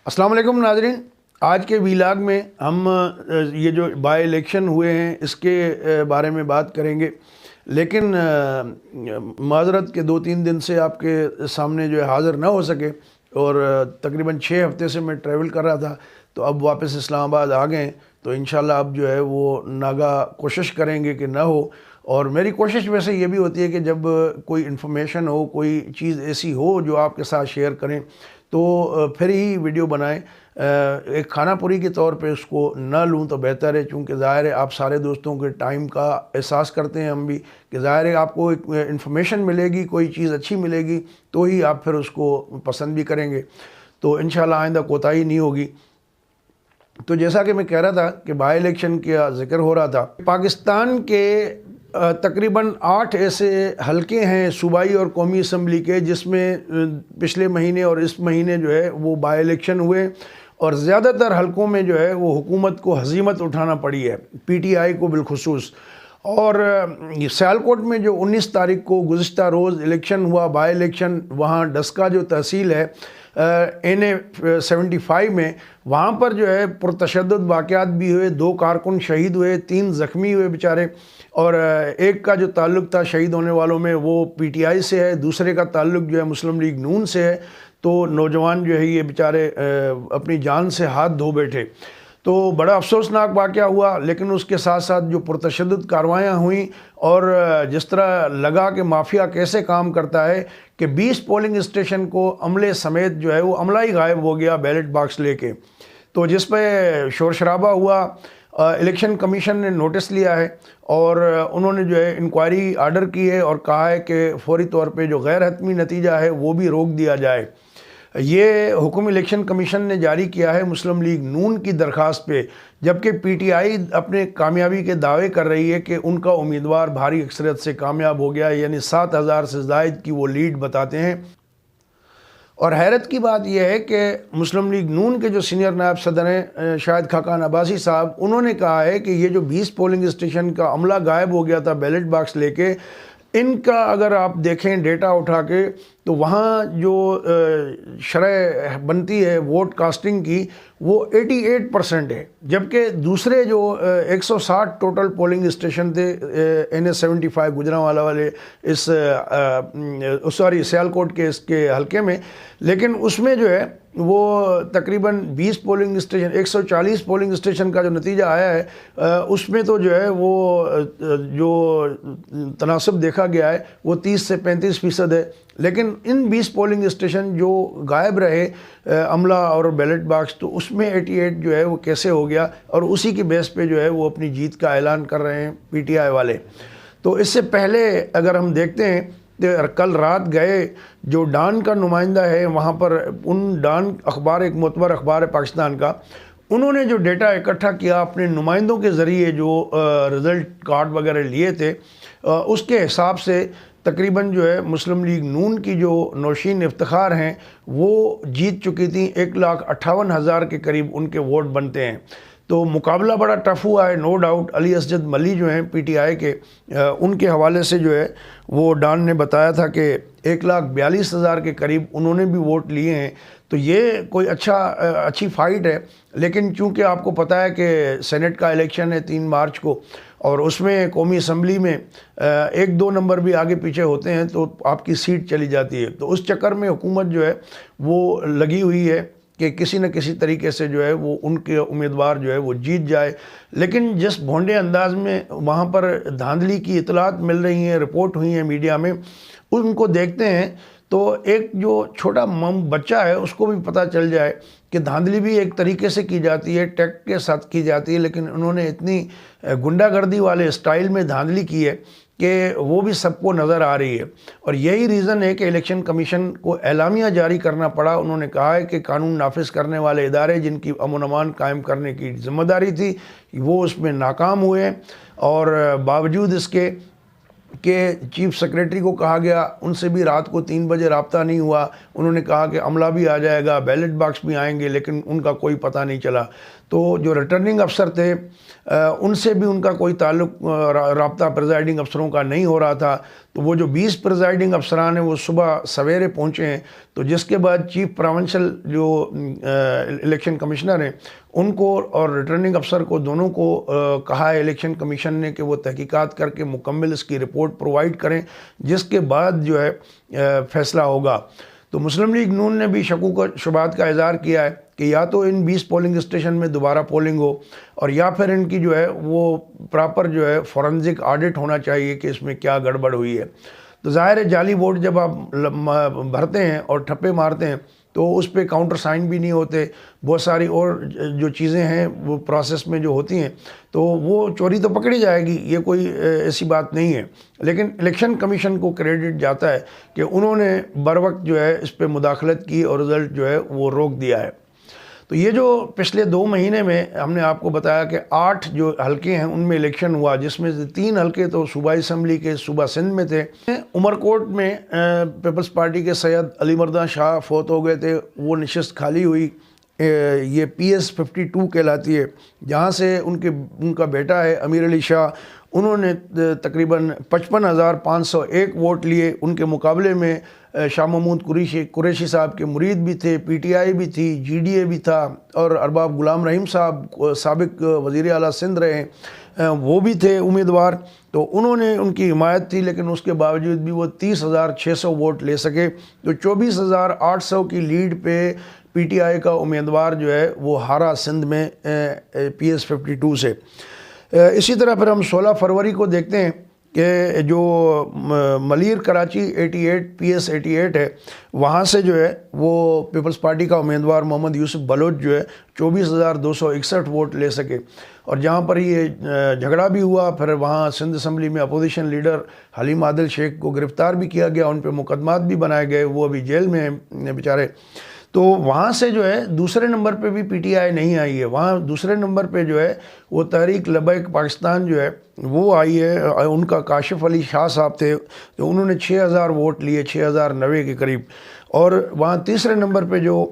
السلام علیکم ناظرین، آج کے ویلاگ میں ہم یہ جو بائی الیکشن ہوئے ہیں اس کے بارے میں بات کریں گے، لیکن معذرت کے 2-3 دن سے آپ کے سامنے جو ہے حاضر نہ ہو سکے، اور تقریباً 6 ہفتے سے میں ٹریول کر رہا تھا، تو اب واپس اسلام آباد آ گئے، تو انشاءاللہ اب جو ہے وہ ناگاہ کوشش کریں گے کہ نہ ہو۔ اور میری کوشش ویسے یہ بھی ہوتی ہے کہ جب کوئی انفارمیشن ہو، کوئی چیز ایسی ہو جو آپ کے ساتھ شیئر کریں تو پھر ہی ویڈیو بنائیں۔ ایک کھانا پوری کے طور پہ اس کو نہ لوں تو بہتر ہے، چونکہ ظاہر ہے آپ سارے دوستوں کے ٹائم کا احساس کرتے ہیں ہم بھی، کہ ظاہر ہے آپ کو ایک انفارمیشن ملے گی، کوئی چیز اچھی ملے گی تو ہی آپ پھر اس کو پسند بھی کریں گے، تو انشاءاللہ آئندہ کوتاہی نہیں ہوگی۔ تو جیسا کہ میں کہہ رہا تھا کہ بائی الیکشن کا ذکر ہو رہا تھا، پاکستان کے تقریباً 8 ایسے حلقے ہیں صوبائی اور قومی اسمبلی کے، جس میں پچھلے مہینے اور اس مہینے جو ہے وہ بائی الیکشن ہوئے، اور زیادہ تر حلقوں میں جو ہے وہ حکومت کو ہزیمت اٹھانا پڑی ہے، پی ٹی آئی کو بالخصوص۔ اور سیالکوٹ میں جو 19 تاریخ کو گزشتہ روز الیکشن ہوا، بائی الیکشن، وہاں ڈسکا جو تحصیل ہے NA 75 میں، وہاں پر جو ہے پرتشدد واقعات بھی ہوئے، 2 کارکن شہید ہوئے، 3 زخمی ہوئے بیچارے، اور ایک کا جو تعلق تھا شہید ہونے والوں میں وہ پی ٹی آئی سے ہے، دوسرے کا تعلق جو ہے مسلم لیگ نون سے ہے، تو نوجوان جو ہے یہ بیچارے اپنی جان سے ہاتھ دھو بیٹھے، تو بڑا افسوسناک واقعہ ہوا۔ لیکن اس کے ساتھ ساتھ جو پرتشدد کارروائیاں ہوئیں، اور جس طرح لگا کہ مافیا کیسے کام کرتا ہے کہ 20 پولنگ اسٹیشن کو عملے سمیت جو ہے وہ عملہ ہی غائب ہو گیا بیلٹ باکس لے کے، تو جس پہ شور شرابہ ہوا۔ الیکشن کمیشن نے نوٹس لیا ہے اور انہوں نے جو ہے انکوائری آرڈر کی ہے، اور کہا ہے کہ فوری طور پہ جو غیر حتمی نتیجہ ہے وہ بھی روک دیا جائے۔ یہ حکم الیکشن کمیشن نے جاری کیا ہے مسلم لیگ نون کی درخواست پہ، جبکہ پی ٹی آئی اپنے کامیابی کے دعوے کر رہی ہے کہ ان کا امیدوار بھاری اکثریت سے کامیاب ہو گیا، یعنی 7,000 سے زائد کی وہ لیڈ بتاتے ہیں۔ اور حیرت کی بات یہ ہے کہ مسلم لیگ نون کے جو سینئر نائب صدر ہیں شاہد خاقان عباسی صاحب، انہوں نے کہا ہے کہ یہ جو 20 پولنگ اسٹیشن کا عملہ غائب ہو گیا تھا بیلٹ باکس لے کے، ان کا اگر آپ دیکھیں ڈیٹا اٹھا کے تو وہاں جو شرح بنتی ہے ووٹ کاسٹنگ کی وہ 88% ہے، جبکہ دوسرے جو 160 ٹوٹل پولنگ اسٹیشن تھے NA 75 گجرانوالہ والے اس سیالکوٹ کے اس کے حلقے میں، لیکن اس میں جو ہے وہ تقریباً 20 پولنگ اسٹیشن 140 پولنگ اسٹیشن کا جو نتیجہ آیا ہے، اس میں تو جو ہے وہ جو تناسب دیکھا گیا ہے وہ 30 سے 35% ہے، لیکن ان 20 پولنگ اسٹیشن جو غائب رہے عملہ اور بیلٹ باکس، تو اس میں 88 جو ہے وہ کیسے ہو گیا، اور اسی کی بیس پہ جو ہے وہ اپنی جیت کا اعلان کر رہے ہیں پی ٹی آئی والے۔ تو اس سے پہلے اگر ہم دیکھتے ہیں تو کل رات گئے جو ڈان کا نمائندہ ہے وہاں پر، ان ڈان اخبار ایک معتبر اخبار ہے پاکستان کا، انہوں نے جو ڈیٹا اکٹھا کیا اپنے نمائندوں کے ذریعے جو رزلٹ کارڈ وغیرہ لیے تھے، اس کے حساب سے تقریباً جو ہے مسلم لیگ نون کی جو نوشین افتخار ہیں وہ جیت چکی تھیں، 1,58,000 کے قریب ان کے ووٹ بنتے ہیں، تو مقابلہ بڑا ٹف ہوا ہے، نو ڈاؤٹ۔ علی اسجد ملی جو ہیں پی ٹی آئی کے، ان کے حوالے سے جو ہے وہ ڈان نے بتایا تھا کہ 1,42,000 کے قریب انہوں نے بھی ووٹ لیے ہیں، تو یہ کوئی اچھی فائٹ ہے۔ لیکن چونکہ آپ کو پتہ ہے کہ سینٹ کا الیکشن ہے 3 مارچ کو، اور اس میں قومی اسمبلی میں 1-2 نمبر بھی آگے پیچھے ہوتے ہیں تو آپ کی سیٹ چلی جاتی ہے، تو اس چکر میں حکومت جو ہے وہ لگی ہوئی ہے کہ کسی نہ کسی طریقے سے جو ہے وہ ان کے امیدوار جو ہے وہ جیت جائے۔ لیکن جس بھونڈے انداز میں وہاں پر دھاندلی کی اطلاعات مل رہی ہیں، رپورٹ ہوئی ہیں میڈیا میں، ان کو دیکھتے ہیں تو ایک جو چھوٹا بچہ ہے اس کو بھی پتہ چل جائے کہ دھاندلی بھی ایک طریقے سے کی جاتی ہے، ٹیکٹ کے ساتھ کی جاتی ہے، لیکن انہوں نے اتنی گنڈا گردی والے اسٹائل میں دھاندلی کی ہے کہ وہ بھی سب کو نظر آ رہی ہے، اور یہی ریزن ہے کہ الیکشن کمیشن کو اعلامیہ جاری کرنا پڑا۔ انہوں نے کہا ہے کہ قانون نافذ کرنے والے ادارے جن کی امن و امان قائم کرنے کی ذمہ داری تھی وہ اس میں ناکام ہوئے، اور باوجود اس کے کہ چیف سیکریٹری کو کہا گیا، ان سے بھی رات کو 3 بجے رابطہ نہیں ہوا، انہوں نے کہا کہ عملہ بھی آ جائے گا، بیلٹ باکس بھی آئیں گے، لیکن ان کا کوئی پتہ نہیں چلا۔ تو جو ریٹرننگ افسر تھے ان سے بھی ان کا کوئی تعلق رابطہ پریزائڈنگ افسروں کا نہیں ہو رہا تھا. تو وہ جو 20 پریزائڈنگ افسران ہیں وہ صبح سویرے پہنچے ہیں. تو جس کے بعد چیف پروونشل جو الیکشن کمشنر ہیں ان کو اور ریٹرننگ افسر کو دونوں کو کہا ہے الیکشن کمیشن نے کہ وہ تحقیقات کر کے مکمل اس کی رپورٹ پرووائڈ کریں, جس کے بعد جو ہے فیصلہ ہوگا. تو مسلم لیگ نون نے بھی شکوک و شبہات کا اظہار کیا ہے کہ یا تو ان 20 پولنگ اسٹیشن میں دوبارہ پولنگ ہو, اور یا پھر ان کی جو ہے وہ پراپر جو ہے فورنزک آڈٹ ہونا چاہیے کہ اس میں کیا گڑبڑ ہوئی ہے. تو ظاہر ہے جعلی ووٹ جب آپ بھرتے ہیں اور ٹھپے مارتے ہیں تو اس پہ کاؤنٹر سائن بھی نہیں ہوتے, بہت ساری اور جو چیزیں ہیں وہ پروسیس میں جو ہوتی ہیں تو وہ چوری تو پکڑی جائے گی, یہ کوئی ایسی بات نہیں ہے. لیکن الیکشن کمیشن کو کریڈٹ جاتا ہے کہ انہوں نے بر وقت جو ہے اس پہ مداخلت کی اور رزلٹ جو ہے وہ روک دیا ہے. تو یہ جو پچھلے 2 مہینے میں ہم نے آپ کو بتایا کہ 8 جو حلقے ہیں ان میں الیکشن ہوا, جس میں سے 3 حلقے تو صوبائی اسمبلی کے صوبہ سندھ میں تھے. عمرکوٹ میں پیپلز پارٹی کے سید علی مردان شاہ فوت ہو گئے تھے, وہ نشست خالی ہوئی. یہ PS 52 کہلاتی ہے, جہاں سے ان کا بیٹا ہے امیر علی شاہ, انہوں نے تقریباً 55,501 ووٹ لیے. ان کے مقابلے میں شاہ محمود قریشی صاحب کے مرید بھی تھے, PTI بھی تھی, GDA بھی تھا, اور ارباب غلام رحیم صاحب سابق وزیر اعلیٰ سندھ رہے ہیں, وہ بھی تھے امیدوار. تو انہوں نے ان کی حمایت تھی, لیکن اس کے باوجود بھی وہ 30,600 ووٹ لے سکے. تو 24,800 کی لیڈ پہ PTI کا امیدوار جو ہے وہ ہارا سندھ میں PS 52 سے. اسی طرح پھر ہم 16 فروری کو دیکھتے ہیں کہ جو ملیر کراچی 88 PS 88 ہے, وہاں سے جو ہے وہ پیپلز پارٹی کا امیدوار محمد یوسف بلوچ جو ہے 24,261 ووٹ لے سکے. اور جہاں پر یہ جھگڑا بھی ہوا, پھر وہاں سندھ اسمبلی میں اپوزیشن لیڈر حلیم عادل شیخ کو گرفتار بھی کیا گیا, ان پہ مقدمات بھی بنائے گئے, وہ ابھی جیل میں ہیں بیچارے. تو وہاں سے جو ہے دوسرے نمبر پہ بھی PTI نہیں آئی ہے, وہاں دوسرے نمبر پہ جو ہے وہ تحریک لبیک پاکستان جو ہے وہ آئی ہے. ان کا کاشف علی شاہ صاحب تھے, تو انہوں نے 6,000 ووٹ لیے, 6,090 کے قریب. اور وہاں تیسرے نمبر پہ جو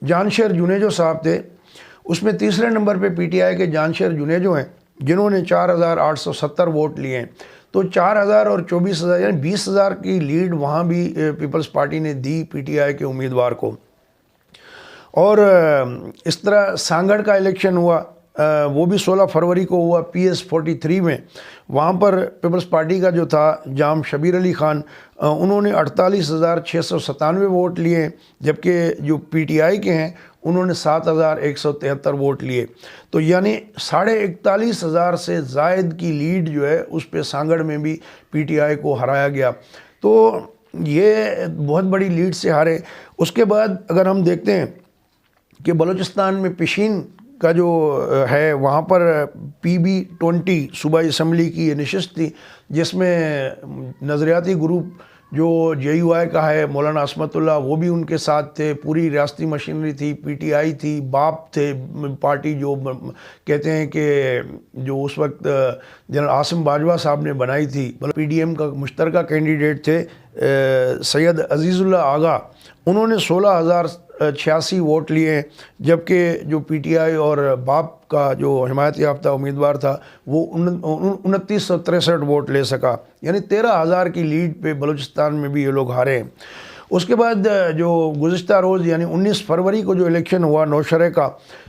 جانشیر جنیجو صاحب تھے, اس میں تیسرے نمبر پہ PTI کے جانشیر جنیجو ہیں, جنہوں نے 4,870 ووٹ لیے ہیں. تو 4,000 اور 24,000 یعنی 20,000 کی لیڈ وہاں بھی پیپلز پارٹی نے دی PTI کے امیدوار کو. اور اس طرح سانگڑ کا الیکشن ہوا, وہ بھی 16 فروری کو ہوا PS 43 میں. وہاں پر پیپلز پارٹی کا جو تھا جام شبیر علی خان, انہوں نے 48,697 ووٹ لیے, جبکہ جو PTI کے ہیں انہوں نے 7,173 ووٹ لیے. تو یعنی 41,500 سے زائد کی لیڈ جو ہے اس پہ سانگڑ میں بھی PTI کو ہرایا گیا. تو یہ بہت بڑی لیڈ سے ہارے. اس کے بعد اگر ہم دیکھتے ہیں کہ بلوچستان میں پشین کا جو ہے, وہاں پر PB 20 صوبائی اسمبلی کی یہ نشست تھی, جس میں نظریاتی گروپ جو JUI کا ہے مولانا عصمت اللہ, وہ بھی ان کے ساتھ تھے. پوری ریاستی مشینری تھی, PTI تھی, باپ تھے پارٹی جو کہتے ہیں کہ جو اس وقت جنرل عاصم باجوہ صاحب نے بنائی تھی. PDM کا مشترکہ کینڈیڈیٹ تھے سید عزیز اللہ آغا, انہوں نے 16,086 ووٹ لیے ہیں, جبکہ جو PTI اور باپ کا جو حمایت یافتہ امیدوار تھا وہ 2,963 ووٹ لے سکا. یعنی 13,000 کی لیڈ پہ بلوچستان میں بھی یہ لوگ ہارے ہیں. اس کے بعد جو گزشتہ روز یعنی 19 فروری کو جو الیکشن ہوا نوشہرہ کا,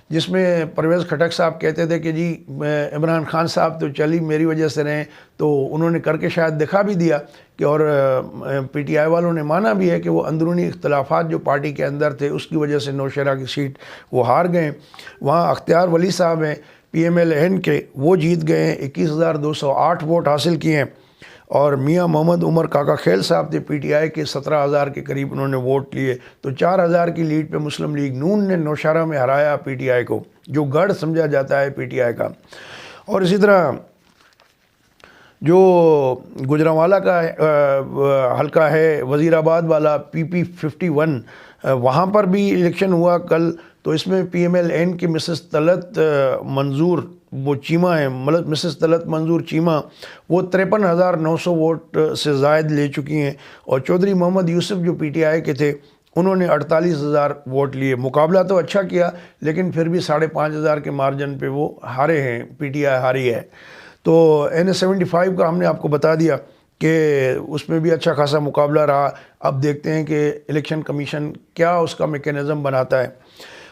جس میں پرویز خٹک صاحب کہتے تھے کہ جی عمران خان صاحب تو چلی میری وجہ سے رہیں, تو انہوں نے کر کے شاید دکھا بھی دیا کہ, اور PTI والوں نے مانا بھی ہے کہ وہ اندرونی اختلافات جو پارٹی کے اندر تھے اس کی وجہ سے نوشہرہ کی سیٹ وہ ہار گئے. وہاں اختیار ولی صاحب ہیں PMLN کے, وہ جیت گئے ہیں, 21,208 ووٹ حاصل کیے ہیں. اور میاں محمد عمر کاکا خیل صاحب تھے PTI کے, 17,000 کے قریب انہوں نے ووٹ لیے. تو 4,000 کی لیڈ پہ مسلم لیگ نون نے نوشہرہ میں ہرایا PTI کو, جو گڑھ سمجھا جاتا ہے PTI کا. اور اسی طرح جو گجرانوالہ کا حلقہ ہے وزیر آباد والا PP 51, وہاں پر بھی الیکشن ہوا کل. تو اس میں PMLN کی مسز طلعت منظور, وہ چیمہ ہیں, مسز طلعت منظور چیمہ, وہ 53,900 ووٹ سے زائد لے چکی ہیں. اور چودھری محمد یوسف جو PTI کے تھے, انہوں نے 48,000 ووٹ لیے. مقابلہ تو اچھا کیا لیکن پھر بھی 5,500 کے مارجن پہ وہ ہارے ہیں, پی ٹی آئی ہاری ہے. تو NS-75 کا ہم نے آپ کو بتا دیا کہ اس میں بھی اچھا خاصا مقابلہ رہا. اب دیکھتے ہیں کہ الیکشن کمیشن کیا اس کا میکینزم بناتا ہے.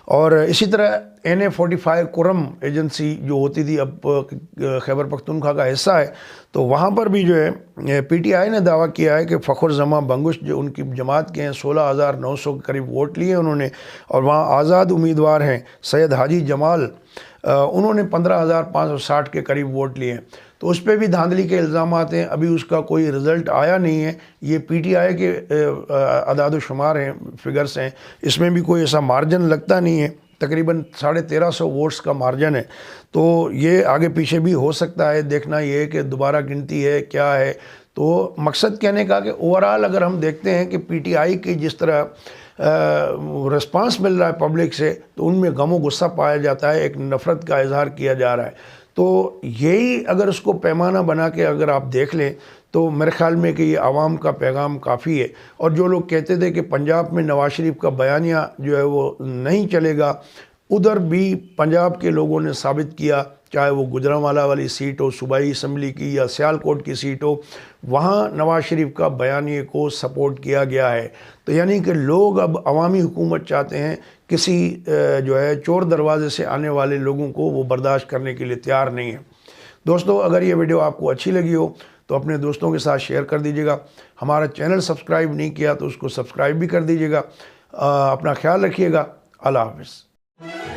اور اسی طرح NA-45 کرم ایجنسی جو ہوتی تھی اب خیبر پختونخوا کا حصہ ہے, تو وہاں پر بھی جو ہے پی ٹی آئی نے دعویٰ کیا ہے کہ فخر زمان بنگش جو ان کی جماعت کے ہیں 16,900 کے قریب ووٹ لیے انہوں نے, اور وہاں آزاد امیدوار ہیں سید حاجی جمال, انہوں نے 15,560 کے قریب ووٹ لیے ہیں. تو اس پہ بھی دھاندلی کے الزامات ہیں. ابھی اس کا کوئی رزلٹ آیا نہیں ہے. یہ پی ٹی آئی کے اعداد و شمار ہیں, فگرز ہیں, اس میں بھی کوئی ایسا مارجن لگتا نہیں ہے. تقریباً 1,350 ووٹس کا مارجن ہے. تو یہ آگے پیچھے بھی ہو سکتا ہے. دیکھنا یہ ہے کہ دوبارہ گنتی ہے کیا ہے. تو مقصد کہنے کا کہ اوورآل اگر ہم دیکھتے ہیں کہ پی ٹی آئی کی جس طرح رسپانس مل رہا ہے پبلک سے, تو ان میں غم و غصہ پایا جاتا ہے, ایک نفرت کا اظہار کیا جا رہا ہے. تو یہی اگر اس کو پیمانہ بنا کے اگر آپ دیکھ لیں تو میرے خیال میں کہ یہ عوام کا پیغام کافی ہے. اور جو لوگ کہتے تھے کہ پنجاب میں نواز شریف کا بیانیہ جو ہے وہ نہیں چلے گا, ادھر بھی پنجاب کے لوگوں نے ثابت کیا, چاہے وہ گجرانوالہ والی سیٹ ہو صوبائی اسمبلی کی یا سیالکوٹ کی سیٹ ہو, وہاں نواز شریف کا بیانیے کو سپورٹ کیا گیا ہے. تو یعنی کہ لوگ اب عوامی حکومت چاہتے ہیں, کسی جو ہے چور دروازے سے آنے والے لوگوں کو وہ برداشت کرنے کے لیے تیار نہیں ہے. دوستو, اگر یہ ویڈیو آپ کو اچھی لگی ہو تو اپنے دوستوں کے ساتھ شیئر کر دیجیے گا. ہمارا چینل سبسکرائب نہیں کیا تو اس کو سبسکرائب بھی کر دیجیے گا. اپنا خیال رکھیے گا. اللہ حافظ.